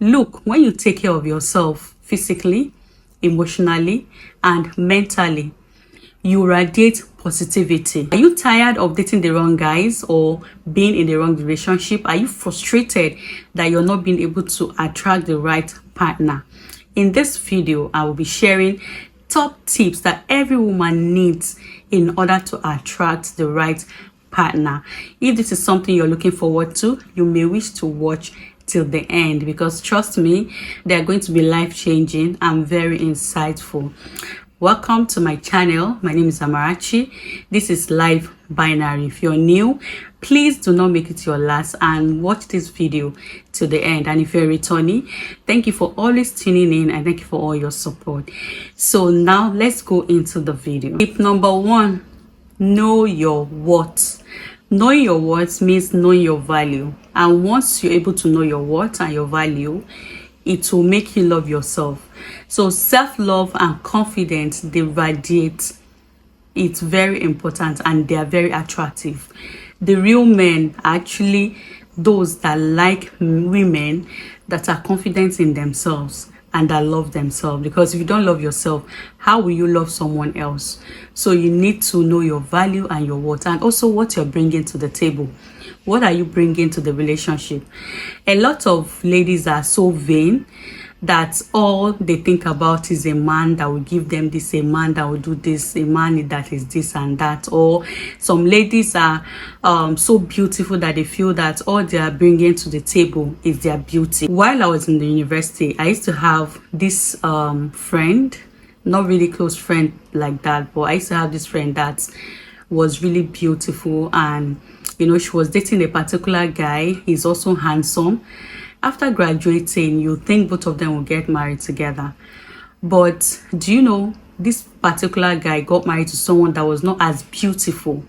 Look, when you take care of yourself physically, emotionally, and mentally, you radiate positivity. Are you tired of dating the wrong guys or being in the wrong relationship? Are you frustrated that you're not being able to attract the right partner? In this video, I will be sharing top tips that every woman needs in order to attract the right partner. If this is something you're looking forward to, you may wish to watch till the end, because trust me, they're going to be life-changing and very insightful. Welcome to my channel. My name is Amarachi. This is Life Binary. If you're new, please do not make it your last and watch this video to the end. And if you're returning, thank you for always tuning in and thank you for all your support. So now let's go into the video. Tip number 1, know your worth. Knowing your worth means knowing your value. And once you're able to know your worth and your value, it will make you love yourself. So self-love and confidence, they radiate. It's very important and they are very attractive. The real men are actually those that like women that are confident in themselves and that love themselves. Because if you don't love yourself, how will you love someone else? So you need to know your value and your worth, and also what you're bringing to the table. What are you bringing to the relationship? A lot of ladies are so vain that all they think about is a man that will give them this, a man that will do this, a man that is this and that. Or some ladies are so beautiful that they feel that all they are bringing to the table is their beauty. While I was in the university, I used to have this friend, not really close friend like that, but I used to have this friend that was really beautiful, and you know, she was dating a particular guy. He's also handsome. After graduating, you think both of them will get married together. But do you know, this particular guy got married to someone that was not as beautiful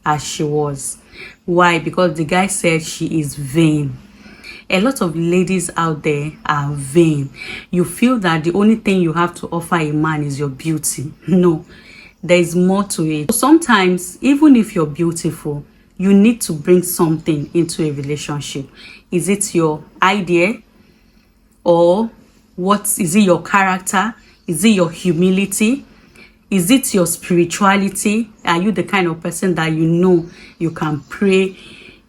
as she was. Why? Because the guy said she is vain. A lot of ladies out there are vain. You feel that the only thing you have to offer a man is your beauty. No, there is more to it. Sometimes, even if you're beautiful, you need to bring something into a relationship. Is it your idea? Or what is it? Your character? Is it your humility? Is it your spirituality? Are you the kind of person that you know you can pray,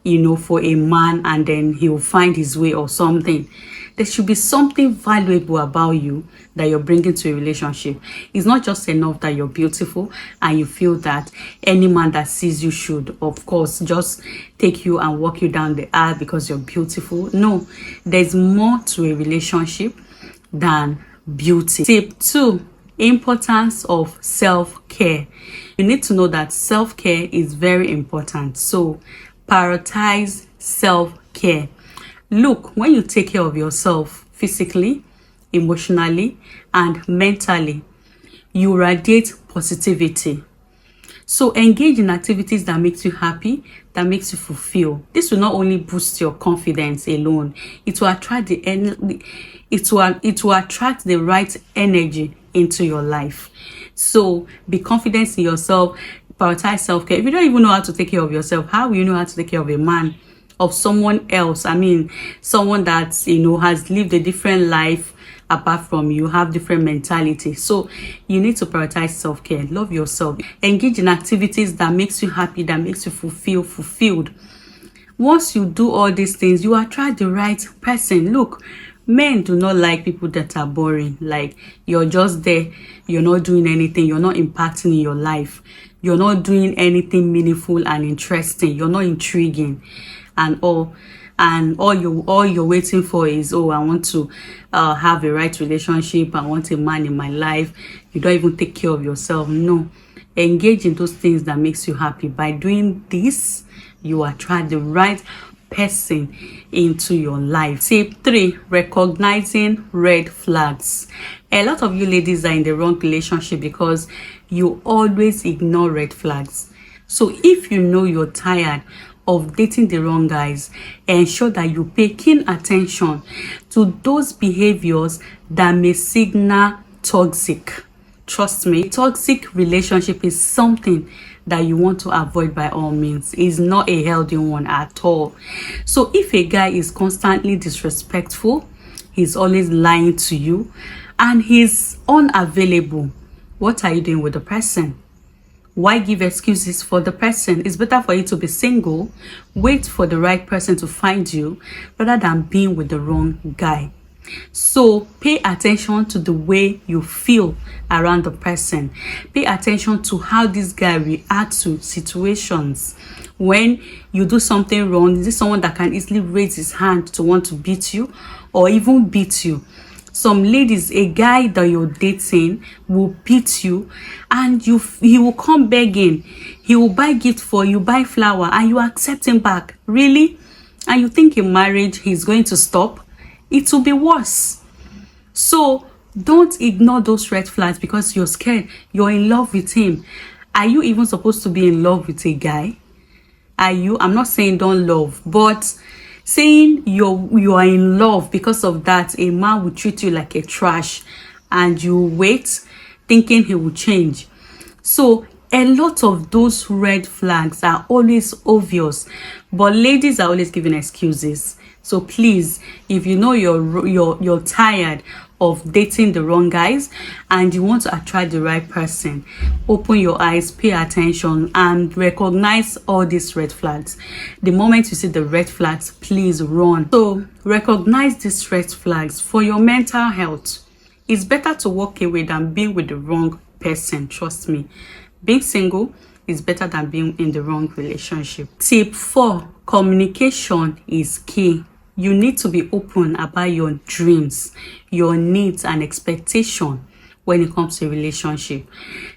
you know, for a man and then he will find his way or something? There should be something valuable about you that you're bringing to a relationship. It's not just enough that you're beautiful and you feel that any man that sees you should, of course, just take you and walk you down the aisle because you're beautiful. No, there's more to a relationship than beauty. Tip 2, importance of self-care. You need to know that self-care is very important. So prioritize self-care. Look, when you take care of yourself physically, emotionally, and mentally, you radiate positivity. So engage in activities that makes you happy, that makes you fulfill. This will not only boost your confidence alone, it will attract it will attract the right energy into your life. So be confident in yourself, prioritize self-care. If you don't even know how to take care of yourself, how will you know how to take care of a man, of someone else? I mean, someone that, you know, has lived a different life apart from you, have different mentality. So you need to prioritize self-care. Love yourself. Engage in activities that makes you happy, that makes you fulfilled. Once you do all these things, you attract the right person. Look, men do not like people that are boring. Like, you're just there, you're not doing anything, you're not impacting in your life, you're not doing anything meaningful and interesting, you're not intriguing and all you're waiting for is, oh, I want to have a right relationship, I want a man in my life. You don't even take care of yourself. No, engage in those things that makes you happy. By doing this, you attract the right person into your life. Tip 3, recognizing red flags. A lot of you ladies are in the wrong relationship because you always ignore red flags. So if you know you're tired of dating the wrong guys, ensure that you pay keen attention to those behaviors that may signal toxic. Trust me, toxic relationship is something that you want to avoid by all means. It's not a healthy one at all. So if a guy is constantly disrespectful, he's always lying to you, and he's unavailable, what are you doing with the person? Why give excuses for the person? It's better for you to be single, wait for the right person to find you, rather than being with the wrong guy. So pay attention to the way you feel around the person. Pay attention to how this guy reacts to situations. When you do something wrong, is this someone that can easily raise his hand to want to beat you or even beat you? Some ladies, a guy that you're dating will beat you, and he will come begging. He will buy gift for you, buy flower, and you accept him back. Really? And you think in marriage he's going to stop? It will be worse. So don't ignore those red flags because you're scared. You're in love with him. Are you even supposed to be in love with a guy? Are you? I'm not saying don't love, but saying you are in love, because of that a man will treat you like a trash and you wait thinking he will change. So a lot of those red flags are always obvious, but ladies are always giving excuses. So please, if you know you're tired of dating the wrong guys and you want to attract the right person, open your eyes, pay attention, and recognize all these red flags. The moment you see the red flags, please run. So recognize these red flags for your mental health. It's better to walk away than being with the wrong person. Trust me. Being single is better than being in the wrong relationship. Tip 4, communication is key. You need to be open about your dreams, your needs, and expectation when it comes to a relationship.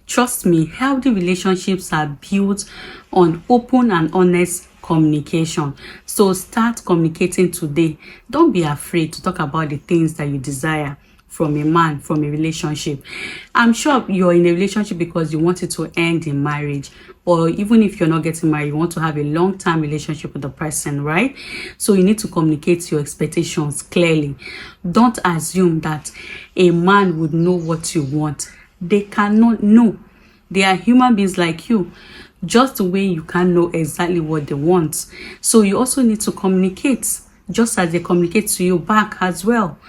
Trust me, healthy relationships are built on open and honest communication. So start communicating today. Don't be afraid to talk about the things that you desire from a man, from a relationship. I'm sure you're in a relationship because you want it to end in marriage, or even if you're not getting married, you want to have a long-term relationship with the person, right? So you need to communicate your expectations clearly. Don't assume that a man would know what you want. They cannot know. They are human beings like you, just the way you can't know exactly what they want. So you also need to communicate, just as they communicate to you back as well.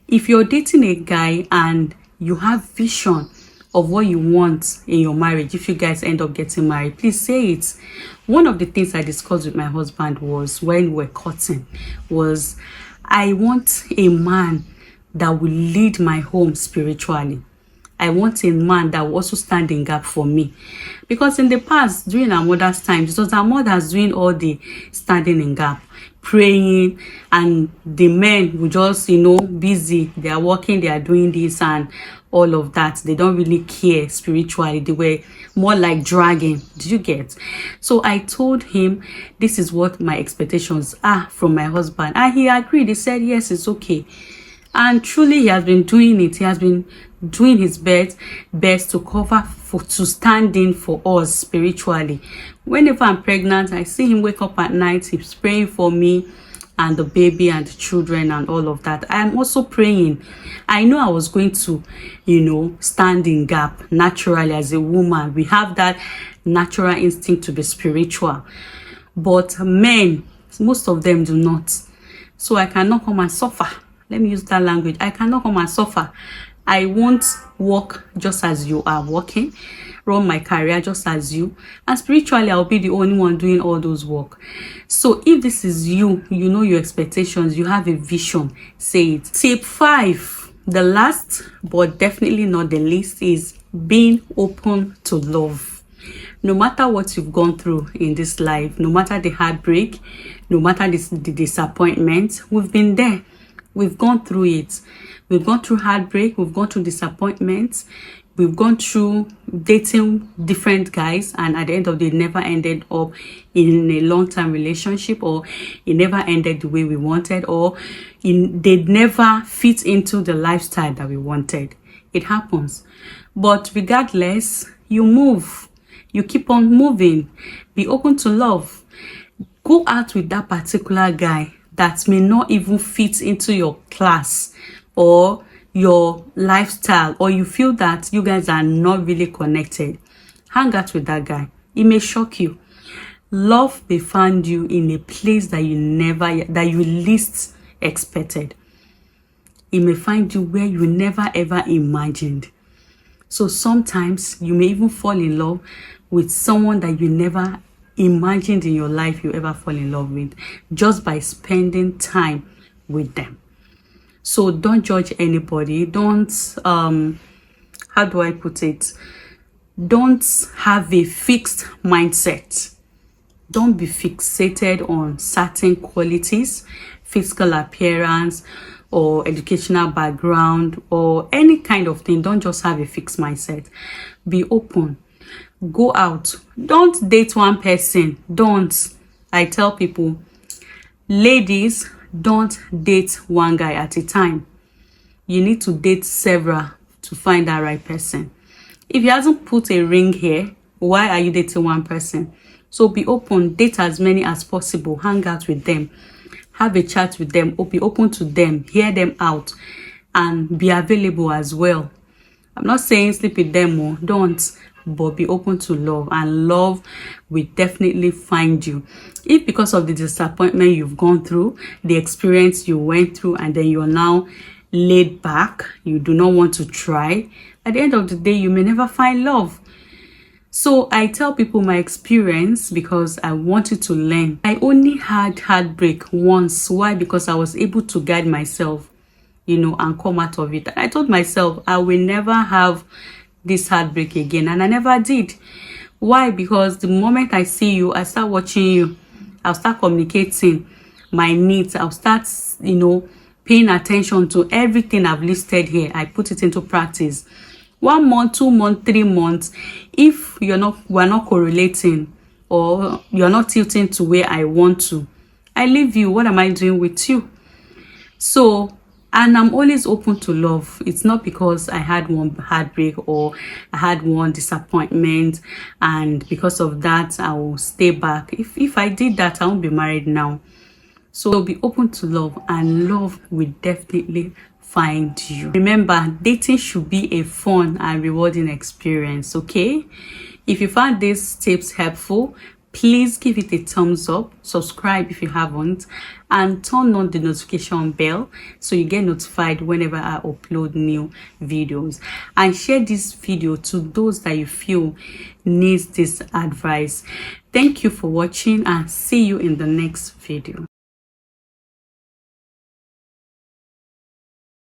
If you're dating a guy and you have vision of what you want in your marriage, if you guys end up getting married, please say it. One of the things I discussed with my husband was, when we're courting, was I want a man that will lead my home spiritually. I want a man that will also stand in gap for me. Because in the past, during our mother's time, it was our mothers doing all the standing in gap, praying, and the men were just, busy. They are working, they are doing this and all of that. They don't really care spiritually. They were more like dragging. Did you get? So I told him, this is what my expectations are from my husband. And he agreed. He said, yes, it's okay. And truly, he has been doing it. He has been doing his best to stand in for us spiritually. Whenever I'm pregnant, I see him wake up at night. He's praying for me and the baby and the children and all of that. I'm also praying. I know I was going to, stand in gap naturally as a woman. We have that natural instinct to be spiritual. But men, most of them do not. So I cannot come and suffer. Let me use that language. I cannot come and suffer. I won't walk just as you are walking, run my career just as you, and spiritually I'll be the only one doing all those work. So if this is you, you know your expectations, you have a vision, say it. Tip 5, the last but definitely not the least, is being open to love. No matter what you've gone through in this life, no matter the heartbreak, no matter the disappointment, we've been there. We've gone through it. We've gone through heartbreak. We've gone through disappointments. We've gone through dating different guys, and at the end of the day, never ended up in a long-term relationship, or it never ended the way we wanted, or they never fit into the lifestyle that we wanted. It happens. But regardless, you move. You keep on moving. Be open to love. Go out with that particular guy that may not even fit into your class or your lifestyle, or you feel that you guys are not really connected. Hang out with that guy. It may shock you. Love may find you in a place that you least expected. It may find you where you never ever imagined. So sometimes you may even fall in love with someone that you never imagined in your life you ever fall in love with, just by spending time with them. So don't judge anybody. Don't how do I put it? Don't have a fixed mindset. Don't be fixated on certain qualities, physical appearance, or educational background, or any kind of thing. Don't just have a fixed mindset. Be open. Go out. Don't date one person. Don't. I tell people, ladies, don't date one guy at a time. You need to date several to find that right person. If he hasn't put a ring here, why are you dating one person? So be open, date as many as possible, hang out with them, have a chat with them, or be open to them, hear them out, and be available as well. I'm not saying sleep with them or don't, but be open to love, and love will definitely find you. If because of the disappointment you've gone through, the experience you went through, and then you're now laid back, you do not want to try, at the end of the day, you may never find love. So I tell people my experience because I wanted to learn. I only had heartbreak once. Why? Because I was able to guide myself, and come out of it. I told myself I will never have this heartbreak again, and I never did. Why? Because the moment I see you, I start watching you, I'll start communicating my needs, I'll start paying attention to everything I've listed here. I put it into practice. 1 month, 2 months, 3 months, if we're not correlating, or you're not tilting to where I want to, I leave you. What am I doing with you? So, and I'm always open to love. It's not because I had one heartbreak or I had one disappointment, and because of that I will stay back. If I did that, I won't be married now. So be open to love, and love will definitely find you. Remember, dating should be a fun and rewarding experience, okay? If you found these tips helpful, please give it a thumbs up, subscribe if you haven't, and turn on the notification bell so you get notified whenever I upload new videos. And share this video to those that you feel needs this advice. Thank you for watching, and see you in the next video.